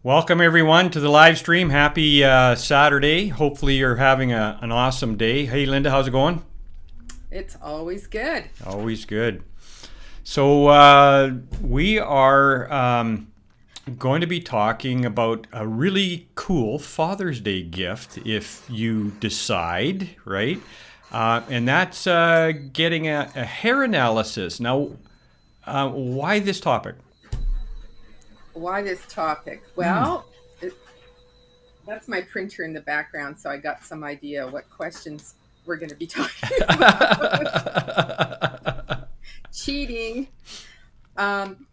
Welcome everyone to the live stream. Happy Saturday. Hopefully you're having an awesome day. Hey Linda, how's it going? It's always good. Always good. So we are going to be talking about a really cool Father's Day gift if you decide, right? And that's getting a hair analysis. Now, why this topic? Why this topic? Hmm. That's my printer in the background, so I got some idea what questions we're going to be talking about. Cheating. Um,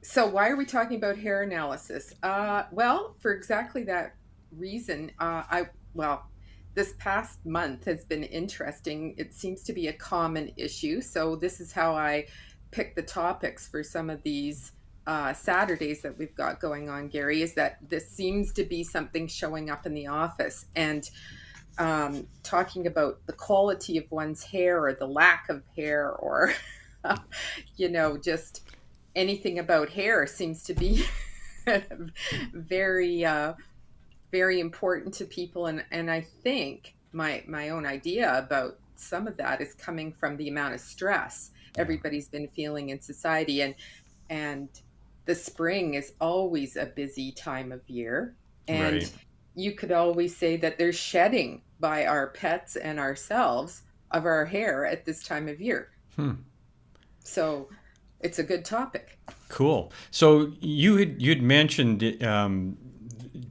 so, why are we talking about hair analysis? Well, for exactly that reason. This past month has been interesting. It seems to be a common issue. So, this is how I pick the topics for some of these Saturdays that we've got going on, Gary, is that this seems to be something showing up in the office. And talking about the quality of one's hair or the lack of hair or, just anything about hair seems to be very, very important to people. And I think my own idea about some of that is coming from the amount of stress Yeah. everybody's been feeling in society. And the spring is always a busy time of year. And Right. you could always say that there's shedding by our pets and ourselves of our hair at this time of year. Hmm. So it's a good topic. Cool. So you'd mentioned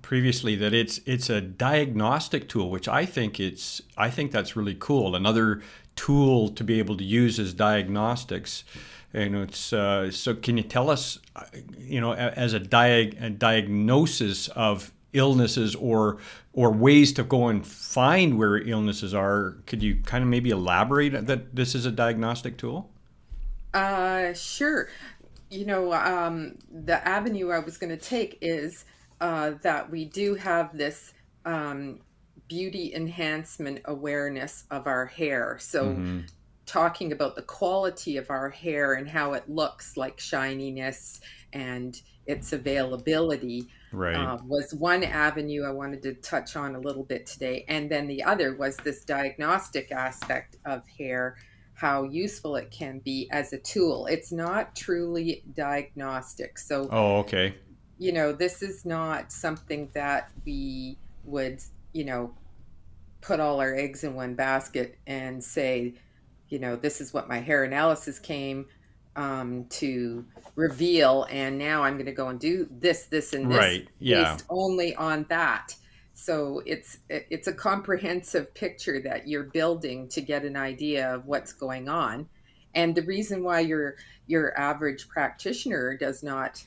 previously that it's a diagnostic tool, which I think that's really cool. Another tool to be able to use is diagnostics. And it's so. Can you tell us, as a diagnosis of illnesses or ways to go and find where illnesses are? Could you kind of maybe elaborate that this is a diagnostic tool? Sure. The avenue I was going to take is that we do have this beauty enhancement awareness of our hair. So, Mm-hmm. talking about the quality of our hair and how it looks, like shininess and its availability, Right. was one avenue I wanted to touch on a little bit today. And then the other was this diagnostic aspect of hair, how useful it can be as a tool. It's not truly diagnostic. So, Oh, okay. this is not something that we would, you know, put all our eggs in one basket and say, this is what my hair analysis came to reveal, and now I'm going to go and do this, and this Right. Yeah. based only on that. So it's a comprehensive picture that you're building to get an idea of what's going on, and the reason why your average practitioner does not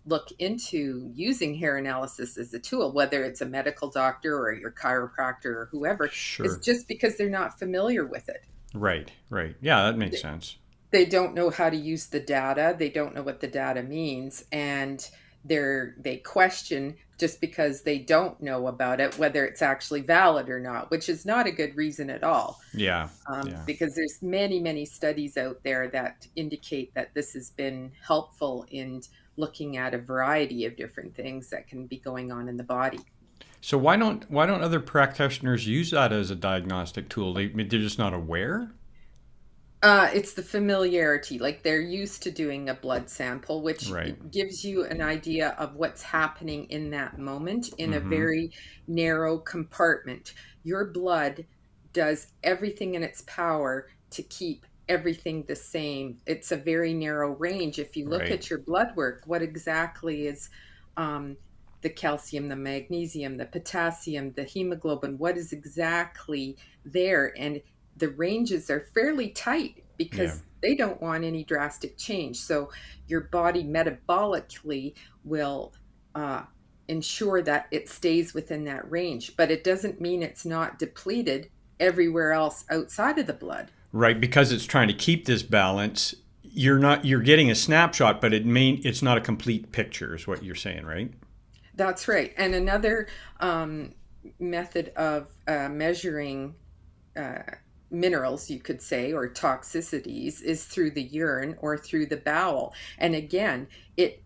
look into using hair analysis as a tool, whether it's a medical doctor or your chiropractor or whoever, is Sure. just because they're not familiar with it. Right. Right. Yeah, that makes sense. They don't know how to use the data. They don't know what the data means, and they question just because they don't know about it whether it's actually valid or not, which is not a good reason at all. Yeah. Yeah. Because there's many studies out there that indicate that this has been helpful in looking at a variety of different things that can be going on in the body. So why don't other practitioners use that as a diagnostic tool? They're just not aware. It's the familiarity. Like, they're used to doing a blood sample, which Right. gives you an idea of what's happening in that moment in a Mm-hmm. very narrow compartment. Your blood does everything in its power to keep everything the same. It's a very narrow range. If you look Right. at your blood work, what exactly is um, the calcium, the magnesium, the potassium, the hemoglobin, what is exactly there? And the ranges are fairly tight Yeah. because they don't want any drastic change. So your body metabolically will uh, ensure that it stays within that range, but it doesn't mean it's not depleted everywhere else outside of the blood. Right. Because it's trying to keep this balance. You're getting a snapshot, but it's not a complete picture, is what you're saying, right? That's right. And another method of measuring uh, minerals, you could say, or toxicities, is through the urine or through the bowel. And again, it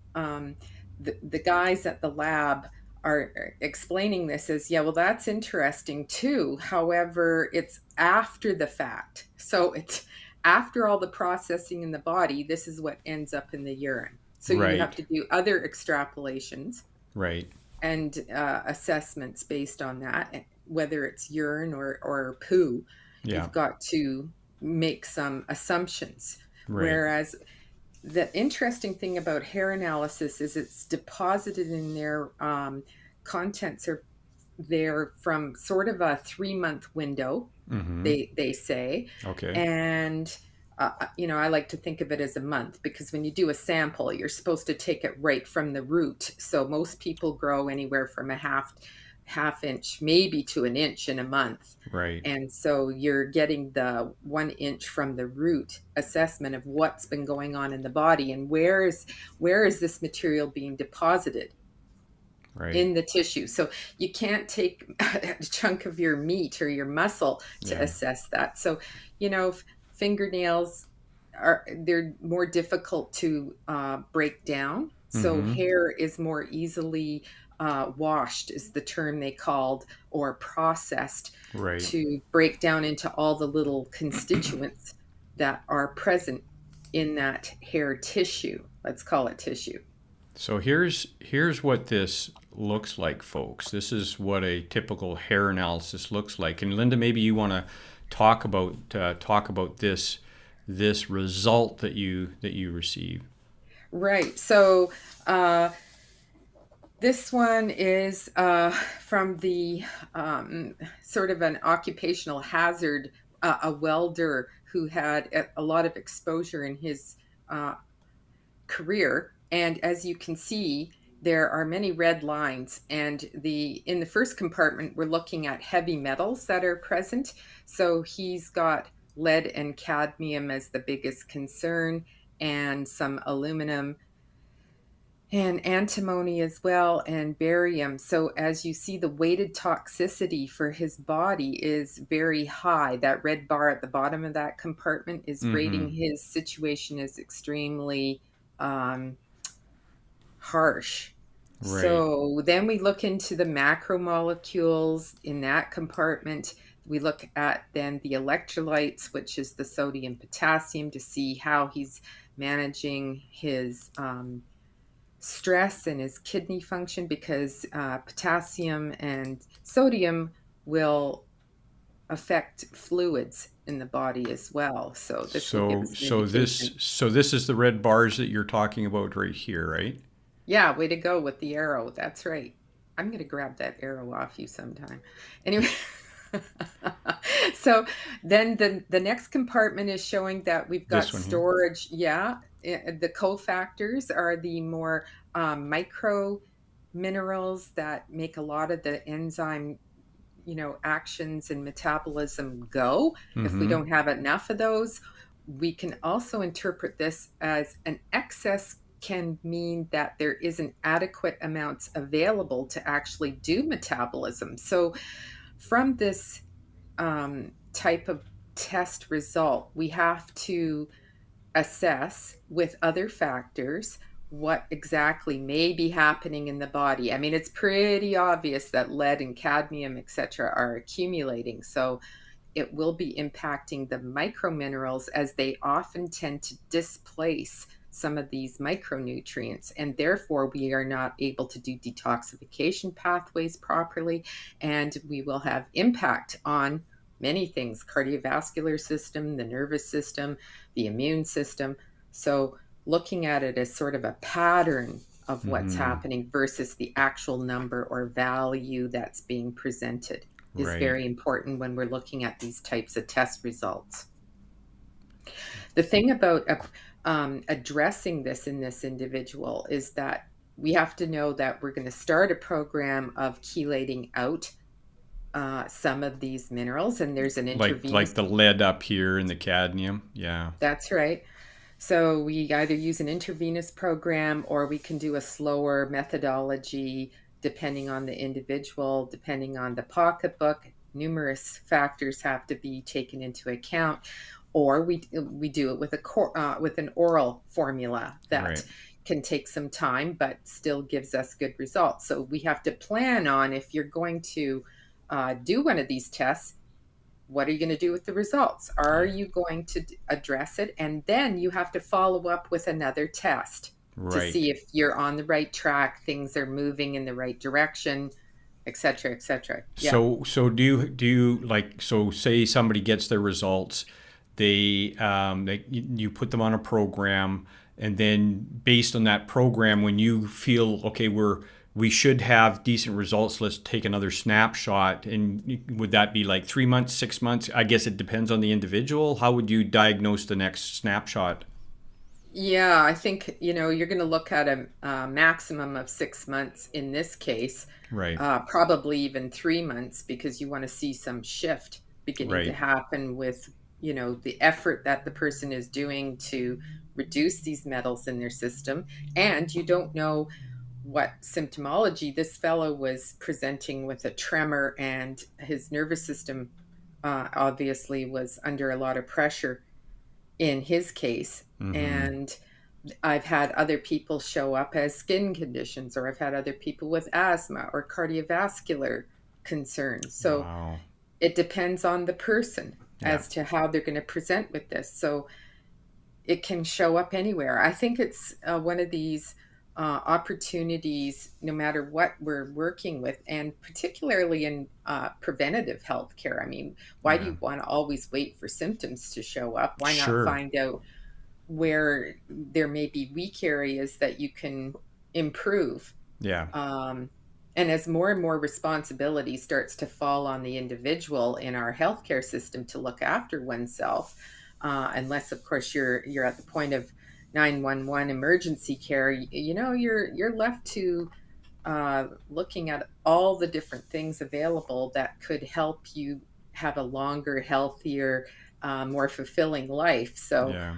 the guys at the lab are explaining this as, yeah, well, that's interesting too. However, it's after the fact. So it's after all the processing in the body, this is what ends up in the urine. So you have Right. to do other extrapolations Right. and assessments based on that, whether it's urine or poo. Yeah. You've got to make some assumptions. Right. Whereas the interesting thing about hair analysis is it's deposited in their contents are there from sort of a 3 month window, Mm-hmm. they say. Okay. And I like to think of it as a month, because when you do a sample, you're supposed to take it right from the root. So most people grow anywhere from a half inch maybe to an inch in a month. Right. And so you're getting the 1 inch from the root assessment of what's been going on in the body, and where is this material being deposited Right. in the tissue. So you can't take a chunk of your meat or your muscle to Yeah. assess that. So, fingernails they're more difficult to break down. So Mm-hmm. hair is more easily washed, is the term they called, or processed, Right. to break down into all the little constituents that are present in that hair tissue. Let's call it tissue. So here's what this looks like, folks. This is what a typical hair analysis looks like. And Linda, maybe you want to talk about this result that you receive. Right. So this one is from the sort of an occupational hazard, a welder who had a lot of exposure in his uh, career. And as you can see, there are many red lines. And in the first compartment, we're looking at heavy metals that are present. So he's got lead and cadmium as the biggest concern, and some aluminum and antimony as well, and barium. So as you see, the weighted toxicity for his body is very high. That red bar at the bottom of that compartment is rating Mm-hmm. his situation as extremely um, harsh. Right. So then we look into the macromolecules in that compartment. We look at then the electrolytes, which is the sodium, potassium, to see how he's managing his stress and his kidney function, because potassium and sodium will affect fluids in the body as well. So this will give So us an so this indication. so this is the red bars that you're talking about right here, right? Yeah, way to go with the arrow. That's right. I'm going to grab that arrow off you sometime. Anyway, so then the next compartment is showing that we've got This one here. storage. Yeah, the cofactors are the more micro minerals that make a lot of the enzyme, actions and metabolism go. If we Mm-hmm. don't have enough of those, we can also interpret this as an excess can mean that there isn't adequate amounts available to actually do metabolism. So from this type of test result, we have to assess with other factors what exactly may be happening in the body. I mean, it's pretty obvious that lead and cadmium, etc., are accumulating. So it will be impacting the microminerals, as they often tend to displace some of these micronutrients. And therefore, we are not able to do detoxification pathways properly. And we will have impact on many things: cardiovascular system, the nervous system, the immune system. So, looking at it as sort of a pattern of what's Mm-hmm. happening versus the actual number or value that's being presented is Right. very important when we're looking at these types of test results. The thing about addressing this in this individual is that we have to know that we're going to start a program of chelating out some of these minerals, and there's an Like intravenous. the lead up here and the cadmium. Yeah. That's right. So we either use an intravenous program, or we can do a slower methodology depending on the individual, depending on the pocketbook. Numerous factors have to be taken into account, or we do it with with an oral formula that Right. can take some time, but still gives us good results. So we have to plan on, if you're going to do one of these tests, what are you going to do with the results? Are Yeah. you going to address it? And then you have to follow up with another test to Right. see if you're on the right track, things are moving in the right direction, et cetera, et cetera. Yeah. So do you like, so say somebody gets their results, they you put them on a program, and then based on that program, when you feel okay, we should have decent results, let's take another snapshot. And would that be like 3 months, 6 months? I guess it depends on the individual. How would you diagnose the next snapshot? Yeah, I think, you're going to look at a maximum of 6 months in this case, Right. probably even 3 months, because you want to see some shift beginning to Right. happen with, the effort that the person is doing to reduce these metals in their system. And you don't know what symptomology. This fellow was presenting with a tremor, and his nervous system obviously was under a lot of pressure in his case. Mm-hmm. And I've had other people show up as skin conditions, or I've had other people with asthma or cardiovascular concerns. So Wow. it depends on the person Yeah. as to how they're going to present with this. So it can show up anywhere. I think it's one of these opportunities, no matter what we're working with, and particularly in preventative health care. I mean, why do Yeah. you want to always wait for symptoms to show up? Why not Sure. find out where there may be weak areas that you can improve? Yeah. Um, and as more and more responsibility starts to fall on the individual in our healthcare system to look after oneself, unless of course you're at the point of 911 emergency care, you're left to looking at all the different things available that could help you have a longer, healthier, more fulfilling life. So Yeah.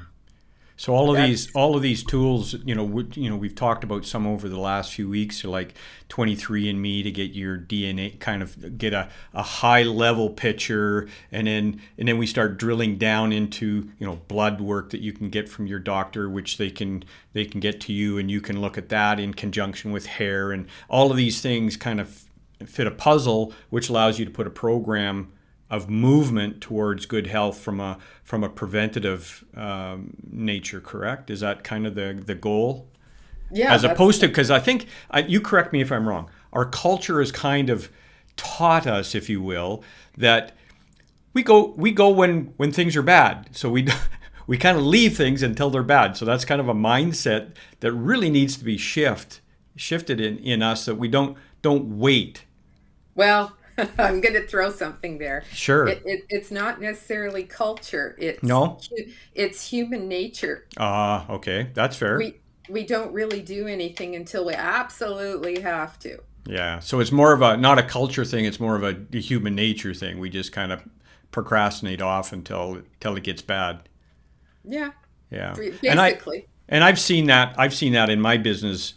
So all of these that's all of these tools, we've talked about some over the last few weeks, so like 23andMe to get your DNA, kind of get a high level picture, and then we start drilling down into, blood work that you can get from your doctor, which they can get to you, and you can look at that in conjunction with hair, and all of these things kind of fit a puzzle, which allows you to put a program of movement towards good health from a preventative nature. Correct? Is that kind of the goal? yeah, As that's opposed to, because I think, you correct me if I'm wrong. Our culture has kind of taught us, if you will, that we go when things are bad. So we we kind of leave things until they're bad. So that's kind of a mindset that really needs to be shifted in us, that we don't wait. well. I'm going to throw something there. Sure. It's not necessarily culture. No. It's human nature. Okay, that's fair. We don't really do anything until we absolutely have to. Yeah. So it's more of a, not a culture thing. It's more of a human nature thing. We just kind of procrastinate off until it gets bad. Yeah, Yeah. And I basically. and I've seen that. I've seen that in my business.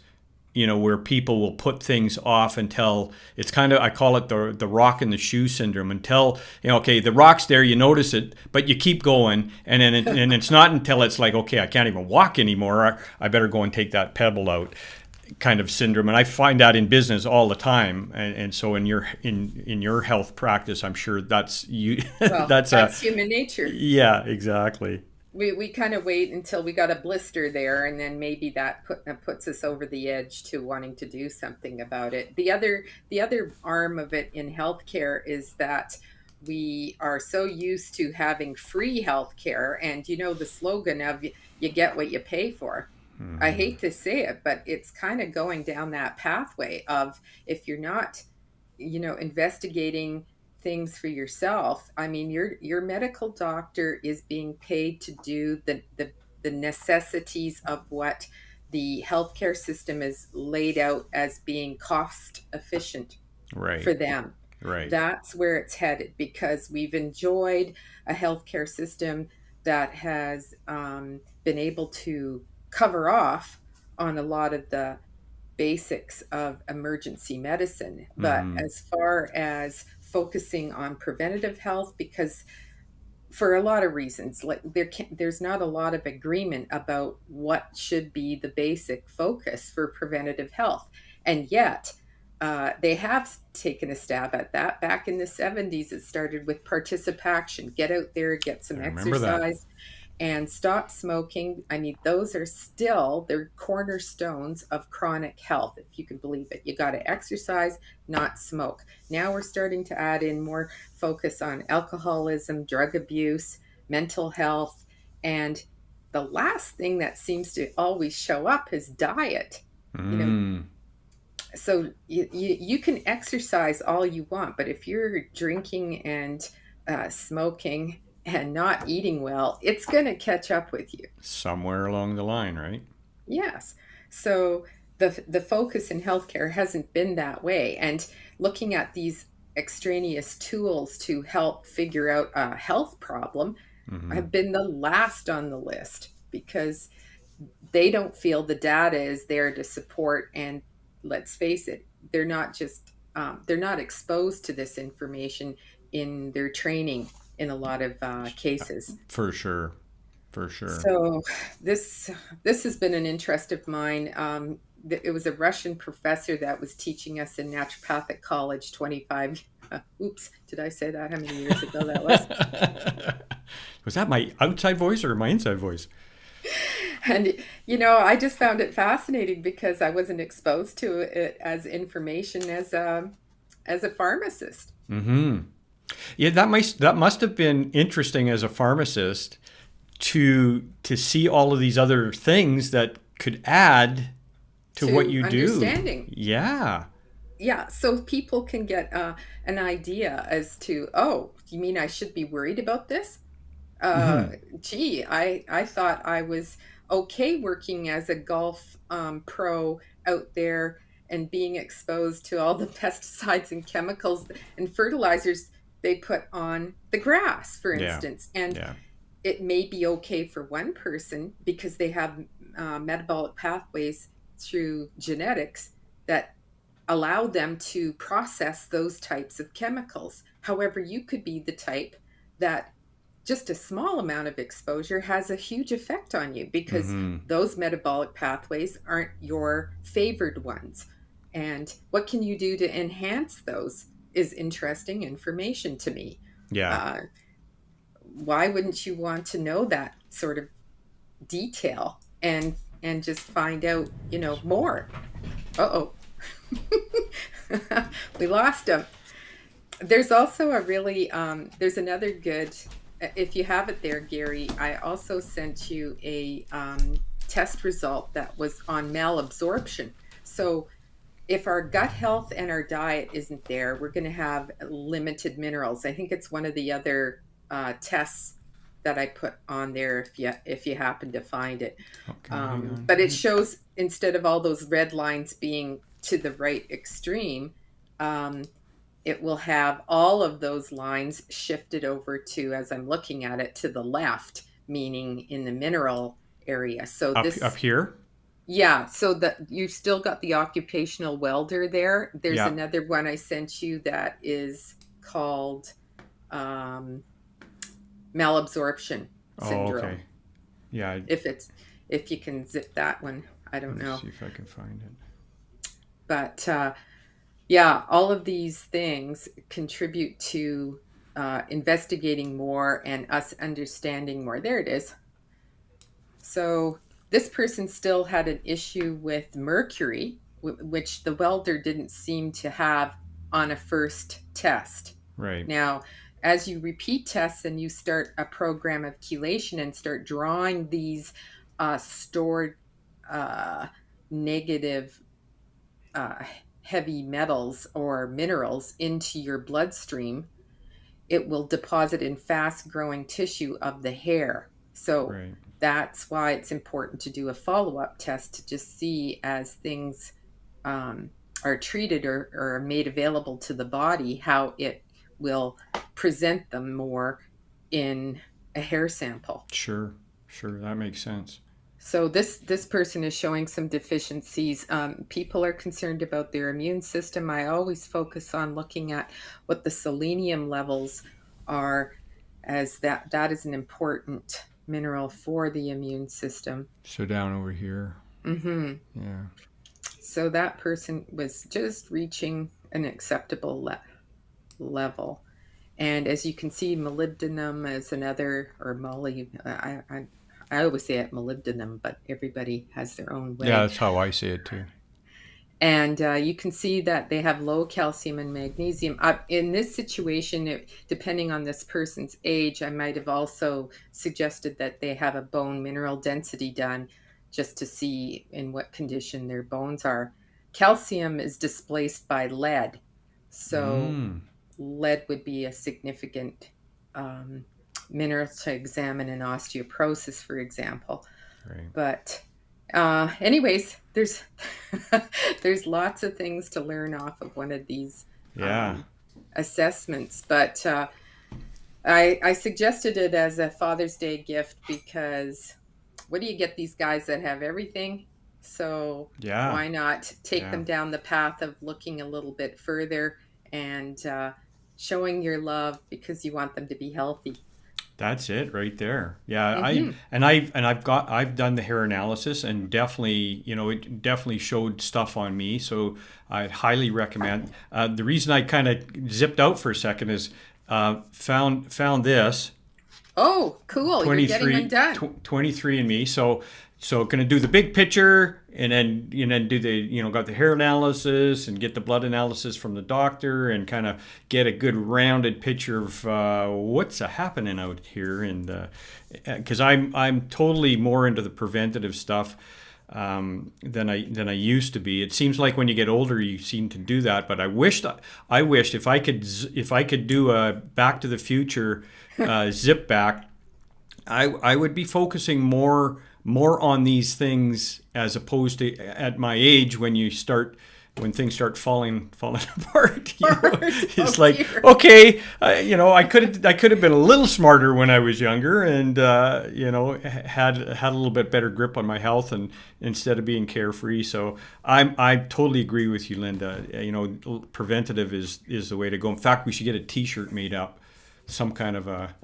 Where people will put things off until it's kind of, I call it the rock in the shoe syndrome. Until, okay, the rock's there, you notice it, but you keep going, and then and it's not until it's like, okay, I can't even walk anymore. I better go and take that pebble out, kind of syndrome. And I find that in business all the time. And so in your health practice, I'm sure that's you. Well, That's a, that's human nature. yeah, exactly. We kind of wait until we got a blister there, and then maybe that puts us over the edge to wanting to do something about it. The other arm of it in healthcare is that we are so used to having free healthcare, and the slogan of you get what you pay for. I hate to say it, but it's kind of going down that pathway of, if you're not investigating things for yourself. I mean, your medical doctor is being paid to do the necessities of what the healthcare system is laid out as being cost efficient Right. for them. Right. That's where it's headed, because we've enjoyed a healthcare system that has been able to cover off on a lot of the basics of emergency medicine. But Mm-hmm. as far as focusing on preventative health, because for a lot of reasons. Like there's not a lot of agreement about what should be the basic focus for preventative health, and yet they have taken a stab at that. Back in the 70s, it started with participation: get out there, get I some remember that. exercise, and stop smoking. I mean, those are still they're cornerstones of chronic health, if you can believe it. You got to exercise, not smoke. Now we're starting to add in more focus on alcoholism, drug abuse, mental health, and the last thing that seems to always show up is diet. You know, Mm. so you can exercise all you want, but if you're drinking and smoking and not eating well, it's going to catch up with you. Somewhere along the line, right? Yes. So the focus in healthcare hasn't been that way, and looking at these extraneous tools to help figure out a health problem Hmm. have been the last on the list because they don't feel the data is there to support. And let's face it, they're not exposed to this information in their training in a lot of cases. For sure. For sure. So this this has been an interest of mine. It was a Russian professor that was teaching us in naturopathic college 25 oops, did I say that, how many years ago that was? Was that my outside voice or my inside voice? And I just found it fascinating because I wasn't exposed to it as information as a pharmacist. Hmm. Yeah, that must have been interesting as a pharmacist to see all of these other things that could add to what To you do. understanding. Yeah. Yeah, so people can get an idea as to, oh, you mean I should be worried about this? Uh, Hmm. Gee, I thought I was okay working as a golf pro out there and being exposed to all the pesticides and chemicals and fertilizers they put on the grass, for Yeah. instance. And Yeah. it may be okay for one person because they have metabolic pathways through genetics that allow them to process those types of chemicals. However, you could be the type that just a small amount of exposure has a huge effect on you because Hmm. those metabolic pathways aren't your favored ones. And what can you do to enhance those is interesting information to me. Yeah. Uh, why wouldn't you want to know that sort of detail and just find out, more? Uh-oh. We lost him. There's also a really there's another good, if you have it there, Gary, I also sent you a test result that was on malabsorption. So if our gut health and our diet isn't there, we're going to have limited minerals. I think it's one of the other tests that I put on there if you happen to find it. Okay, hang on But it here. shows, instead of all those red lines being to the right extreme, um, it will have all of those lines shifted over to, as I'm looking at it, to the left, meaning in the mineral area. So Up this, here? yeah, so that you've still got the occupational welder there. There's Yeah. another one I sent you that is called um, malabsorption Oh, syndrome. okay. Yeah, If you can zip that one, I let don't me know. see if I can find it. But yeah, all of these things contribute to investigating more and us understanding more. There it is. So this person still had an issue with mercury, which the welder didn't seem to have on a first test. Right. Now, as you repeat tests and you start a program of chelation and start drawing these stored uh, negative uh, heavy metals or minerals into your bloodstream, it will deposit in fast growing tissue of the hair. So Right. that's why it's important to do a follow up test to just see, as things um, are treated or made available to the body, how it will present them more in a hair sample. Sure. Sure. That makes sense. So this person is showing some deficiencies. People are concerned about their immune system. I always focus on looking at what the selenium levels are as that is an important mineral for the immune system. So down over here. Hmm. Yeah. So that person was just reaching an acceptable level. And as you can see, molybdenum is another, or moly. I always say it molybdenum, but everybody has their own Yeah, way. that's how I say it too. And you can see that they have low calcium and magnesium. In this situation, depending on this person's age, I might have also suggested that they have a bone mineral density done just to see in what condition their bones are. Calcium is displaced by lead. So, Mm. lead would be a significant um, mineral to examine in osteoporosis, for example. Right. But anyways, there's there's lots of things to learn off of one of these Yeah. um, assessments. But I suggested it as a Father's Day gift because what do you get these guys that have everything? So Yeah. why not take Yeah. them down the path of looking a little bit further and showing your love because you want them to be healthy. That's it right there. Yeah, Hmm. I've done the hair analysis and definitely, it definitely showed stuff on me. So I'd highly recommend. The reason I kind of zipped out for a second is found this Oh, cool! You're getting them 23 done. 23 and me. So going to do the big picture and then do the got the hair analysis and get the blood analysis from the doctor and kind of get a good rounded picture of what's happening out here, and because I'm totally more into the preventative stuff than I used to be. It seems like when you get older, you seem to do that. But I wished if I could do a Back to the Future zip back, I would be focusing more on these things as opposed to at my age when things start falling apart. Oh It's like, dear. okay, I could have been a little smarter when I was younger, and had a little bit better grip on my health, and instead of being carefree. So I totally agree with you, Linda. Preventative is the way to go. In fact, we should get a T-shirt made up, some kind of a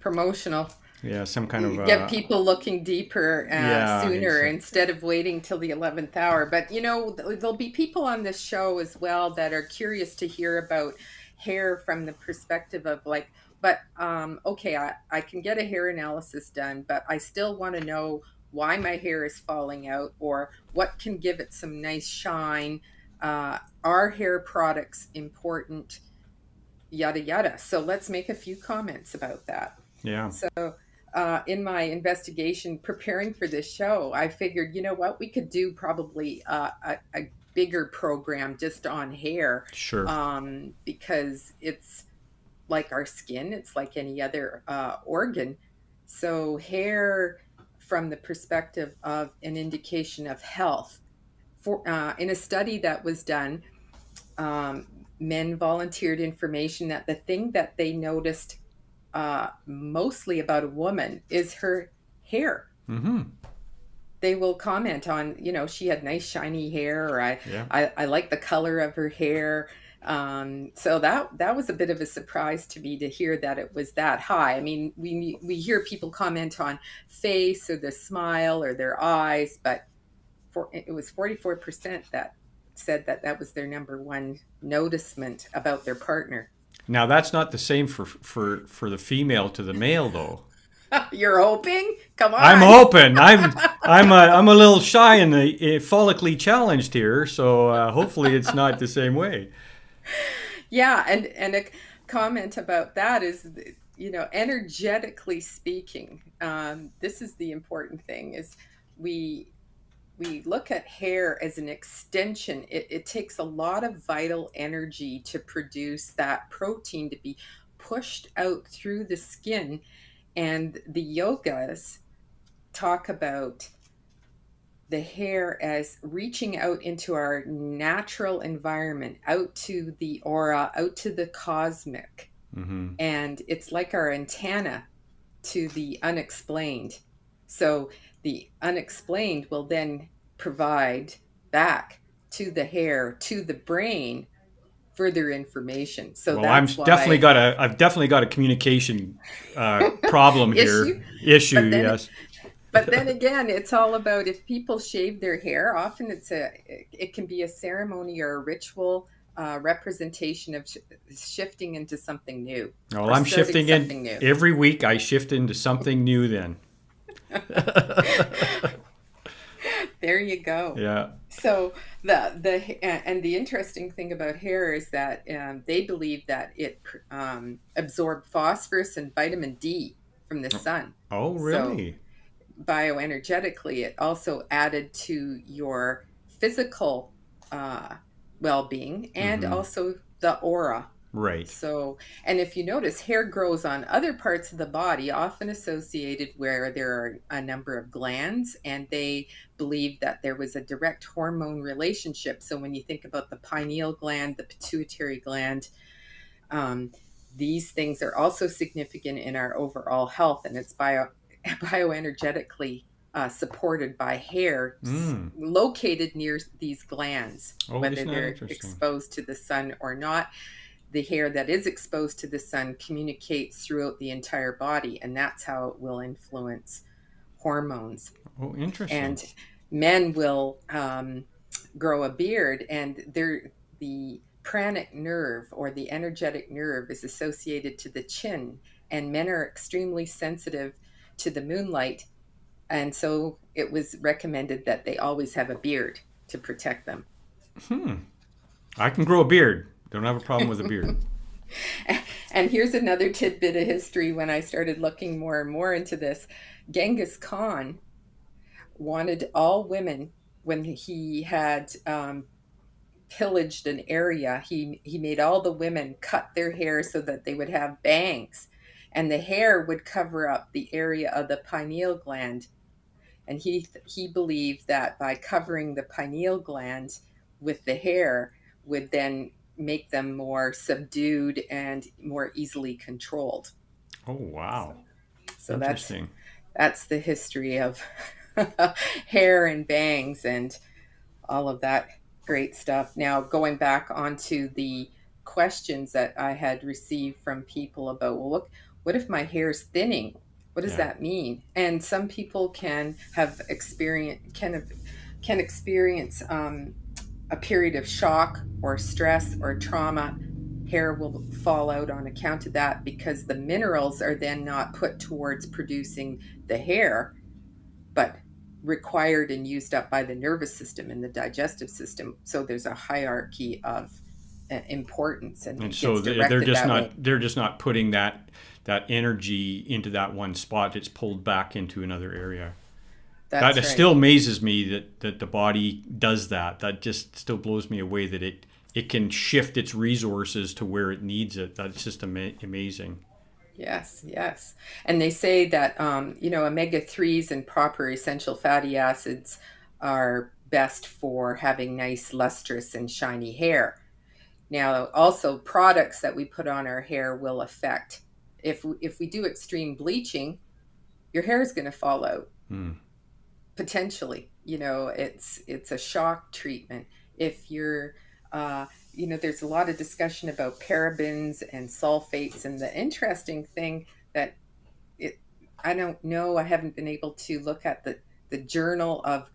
Promotional. yeah, some kind of Get people looking deeper yeah, sooner instead of waiting till the 11th hour. But there'll be people on this show as well that are curious to hear about hair from the perspective of like, but okay, I can get a hair analysis done, but I still want to know why my hair is falling out or what can give it some nice shine. Are hair products important? Yada yada. So let's make a few comments about that. yeah, So, in my investigation preparing for this show, I figured, you know what, we could do probably a bigger program just on hair sure, because it's like our skin, it's like any other organ. So, hair, from the perspective of an indication of health, in a study that was done, um, men volunteered information that the thing that they noticed mostly about a woman is her hair. mm-hmm, They will comment on, she had nice shiny hair, or yeah, I like the color of her hair. So that was a bit of a surprise to me to hear that it was that high. I mean, we hear people comment on face or the smile or their eyes, but it was 44% that said that that was their number one noticement about their partner. Now that's not the same for the female to the male though. You're hoping? Come I'm on. hoping. I'm a little shy and follically challenged here, so hopefully it's not the same way. Yeah, and a comment about that is, energetically speaking, this is the important thing: is we we look at hair as an extension. It takes a lot of vital energy to produce that protein to be pushed out through the skin, and the yogas talk about the hair as reaching out into our natural environment, out to the aura, out to the cosmic. Mm-hmm. And it's like our antenna to the unexplained. So the unexplained will then provide back to the hair, to the brain, further information. So Well, I'm that's definitely why got a I've definitely got a communication problem issue. here. Issue, But then yes. But then again, it's all about if people shave their hair, often it can be a ceremony or a ritual representation of shifting into something new Well, or I'm starting shifting in something new. every week. I shift into something new then. There you go. Yeah. So and the interesting thing about hair is that they believe that it absorbed phosphorus and vitamin D from the sun. Oh, So really? bioenergetically, it also added to your physical uh, well-being and Mm-hmm. also the aura. Right. So, and if you notice, hair grows on other parts of the body, often associated where there are a number of glands, and they believe that there was a direct hormone relationship. So, when you think about the pineal gland, the pituitary gland, um, these things are also significant in our overall health, and it's bioenergetically supported by hair Mm. located near these glands, Oh, whether isn't that they're interesting? exposed to the sun or not. The hair that is exposed to the sun communicates throughout the entire body, and that's how it will influence hormones. Oh, interesting. And men will grow a beard, and the pranic nerve or the energetic nerve is associated to the chin, and men are extremely sensitive to the moonlight, and so it was recommended that they always have a beard to protect them. Hmm. I can grow a beard. Don't have a problem with a beard. And here's another tidbit of history when I started looking more and more into this. Genghis Khan wanted all women, when he had pillaged an area, he made all the women cut their hair so that they would have bangs, and the hair would cover up the area of the pineal gland. And he believed that by covering the pineal gland with the hair would then make them more subdued and more easily controlled. Oh, So, wow. so Interesting. that's the history of hair and bangs and all of that great stuff. Now, going back onto the questions that I had received from people about, well, look, what if my hair's thinning? What does Yeah. that mean? And some people can experience a period of shock or stress or trauma. Hair will fall out on account of that because the minerals are then not put towards producing the hair, but required and used up by the nervous system and the digestive system. So there's a hierarchy of importance, and And it so gets directed that way. they're just not putting that energy into that one spot. It's pulled back into another area. That That's right. still amazes me that the body does that. That just still blows me away that it can shift its resources to where it needs it. That's just amazing. Yes, yes. And they say that, omega 3s and proper essential fatty acids are best for having nice, lustrous, and shiny hair. Now, also, products that we put on our hair will affect. If we do extreme bleaching, your hair is going to fall out Hmm. potentially. It's a shock treatment. If you're there's a lot of discussion about parabens and sulfates, and the interesting thing that it I don't know, I haven't been able to look at the journal of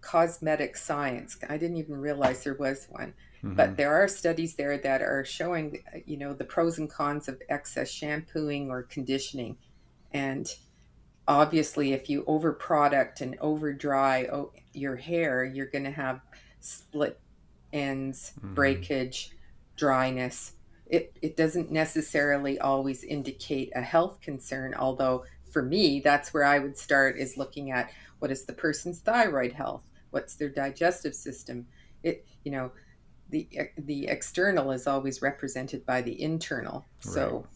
cosmetic science. I didn't even realize there was one, Hmm. but there are studies there that are showing the pros and cons of excess shampooing or conditioning. And obviously, if you over product and over dry your hair, you're going to have split ends, Hmm. breakage, dryness. It doesn't necessarily always indicate a health concern, although for me, that's where I would start, is looking at what is the person's thyroid health, what's their digestive system. It you know the external is always represented by the internal, Right. so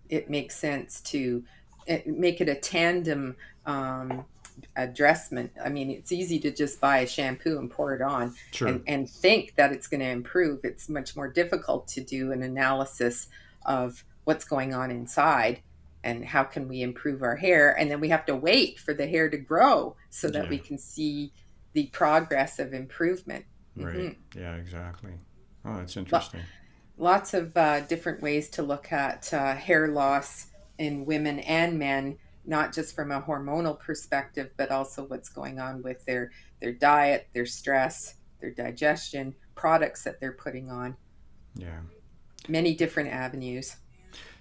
it makes sense to make it a tandem addressment. I mean, it's easy to just buy a shampoo and pour it on Sure. and think that it's going to improve. It's much more difficult to do an analysis of what's going on inside and how can we improve our hair. And then we have to wait for the hair to grow so that Yeah. we can see the progress of improvement. Right. Hmm. Yeah. Exactly. Oh, that's But interesting. Lots of different ways to look at hair loss in women and men, not just from a hormonal perspective, but also what's going on with their diet, their stress, their digestion, products that they're putting on. Yeah. Many different avenues.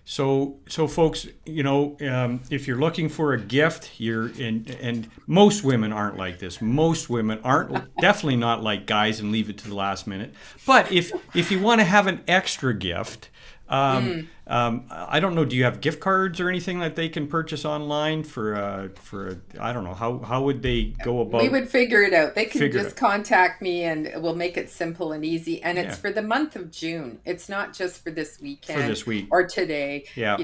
So folks, if you're looking for a gift, and most women aren't like this. Most women aren't definitely not like guys and leave it to the last minute. But if you want to have an extra gift, Mm. I don't know. Do you have gift cards or anything that they can purchase online I don't know how would they go We about would figure it out. They can figure just it? contact me and we'll make it simple and easy. And it's Yeah, for the month of June. It's not just for this for weekend this week. or today. Yeah,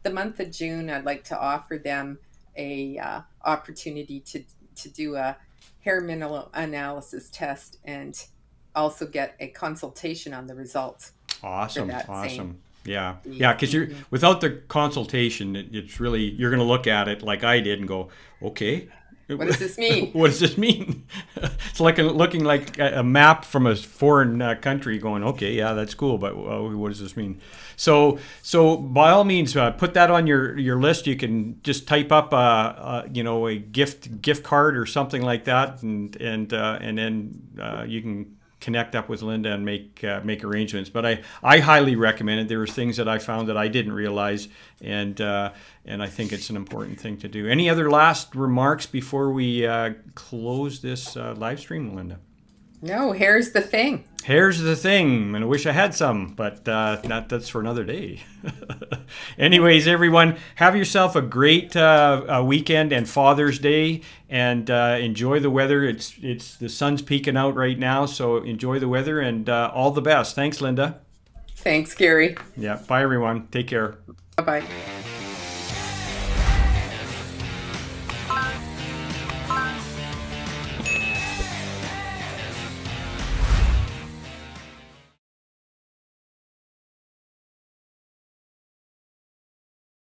The month of June, I'd like to offer them a opportunity to do a hair mineral analysis test and also get a consultation on the results for awesome, that same awesome. Yeah, fee. yeah. Because you're Mhm. without the consultation, it's really you're going to look at it like I did and go, okay, What does this mean? what does this mean? It's like looking like a map from a foreign country, going, okay, yeah, that's cool, but what does this mean? So by all means, put that on your list. You can just type up a gift card or something like that, and then you can connect up with Linda and make arrangements. But I highly recommend it. There were things that I found that I didn't realize, and I think it's an important thing to do. Any other last remarks before we close this live stream, Linda? No, hair's the thing. Here's the thing, and I wish I had some, but that's for another day. Anyways, everyone, have yourself a great weekend and Father's Day, and enjoy the weather. It's the sun's peeking out right now, so enjoy the weather and all the best. Thanks, Linda. Thanks, Gary. Yeah, bye everyone. Take care. Bye bye.